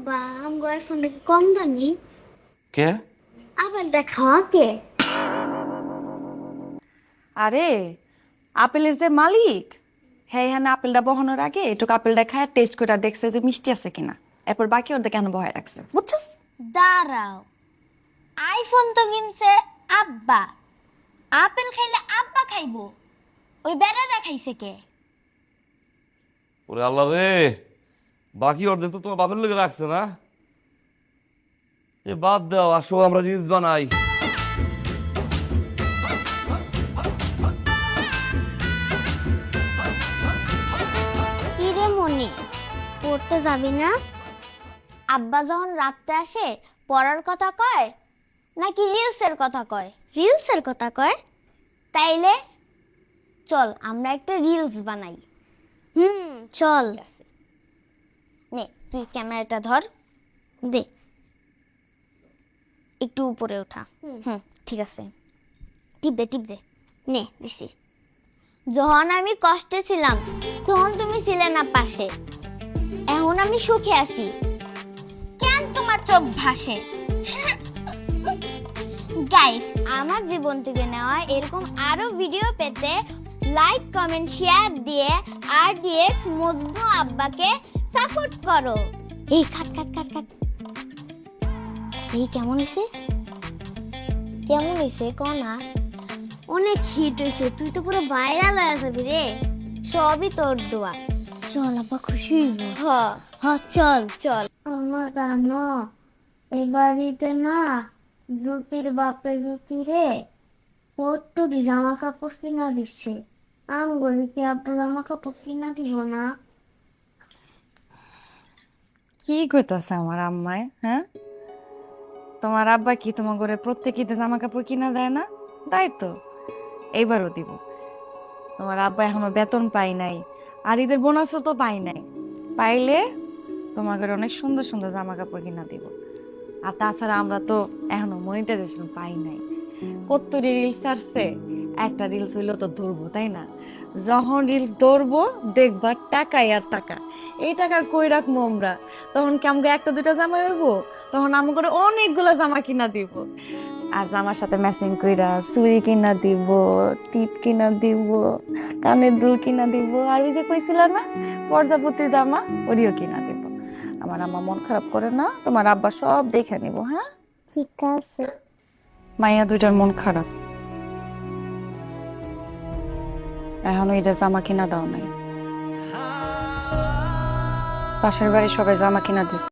আব্বা আমগো আইফোন নাকি কম দামি? কে? আবার দেখাও কে? আরে আপেলের যে মালিক, হ্যাঁ হ্যাঁ আপেলটা বহানোর আগে একটু আপেলটা খায় টেস্ট করে দেখছে যে মিষ্টি আছে কিনা, এরপর বাকি ওদের কেন বহায় রাখছে বুঝছস? দাঁড়াও, আইফোন তো কিনছে আব্বা, আপেল খাইলে আব্বা খাইবো, ওই বেড়াটা খাইছে কে? ওরে আল্লাহ রে, বাকি অর্ধেক তো তোমার বাপের লোকে রাখছে না? এ বাদ দাও, আসো আমরা রিলস বানাই। কি রে মনি, পড়তে যাবি না? আব্বা যখন রাতে আসে পড়ার কথা কয় নাকি রিলসের কথা কয়? রিলসের কথা কয়। তাইলে চল আমরা একটা রিলস বানাই। চল। নে তুই ক্যামেরাটা ধর, দে একটু উপরে ওঠা। ঠিক আছে, টিপ দে নে দিছি। যখন আমি কষ্টে ছিলাম তখন তুমি ছিলে না পাশে, এখন আমি সুখে আছি, কেন তোমার চোখ ভাসে? গাইস, আমার জীবন থেকে নেওয়া এরকম আরো ভিডিও পেতে লাইক কমেন্ট শেয়ার দিয়ে RDX মজনু আব্বাকে সাপোর্ট করো। এই কাট কাট কাট কাট, এই কেমন হয়েছে? কেমন হয়েছে কনা? অনেক হিট হয়েছে, তুই তো পুরো ভাইরাল হয়ে যাবি রে, সবই তোর দোয়া। চল আব্বা খুশি হইব। হ চল চল। আমার জানো এই বাড়িতে না জুতির বাপে জুতি রে কত জামা কাপড় কিনা দিচ্ছে, আমগুলি কি আব্বা জামা কাপড় কিনা দিব না? কি কইতাছে আমার আম্মায়? হ্যাঁ, তোমার আব্বা কি তোমার ঘরে প্রত্যেক ঈদে জামা কাপড় কিনা দেয় না? তাই তো, এইবারও দিব। তোমার আব্বা এখনো বেতন পাই নাই, আর ঈদের বোনাসও তো পাই নাই, পাইলে তোমার ঘরে অনেক সুন্দর সুন্দর জামা কাপড় কিনা দিব। আর তাছাড়া আমরা তো এখনো মনিটাইজেশন পাই নাই, কত রিলস আসছে, একটা রিলস হইলেও তো ধরবো তাই না? যখন রিলস ধরবো দেখবা টাকাই আর টাকা, এই টাকার কই রাখবো আমরা? তখন কি আমাকে একটা দুইটা জামা হইবো? তখন আমাকে অনেকগুলা জামা কিনা দিব, আর জামার সাথে ম্যাচিং কইরা চুড়ি কিনা দিব, টিপ কিনা দিব, কানের দুল কিনা দিব, আর ওই যে কইছিল না প্রজাপতি জামা, ওরিও কিনা দিব। আমার আম্মা মন খারাপ করে না, তোমার আব্বা সব দেখে নিব। হ্যাঁ ঠিক আছে। মাইয়া দুইটার মন খারাপ, এখনো ঈদের জামা কিনা দাও নাই। পাশের বাড়ি সবাই জামা কিনা দিচ্ছে।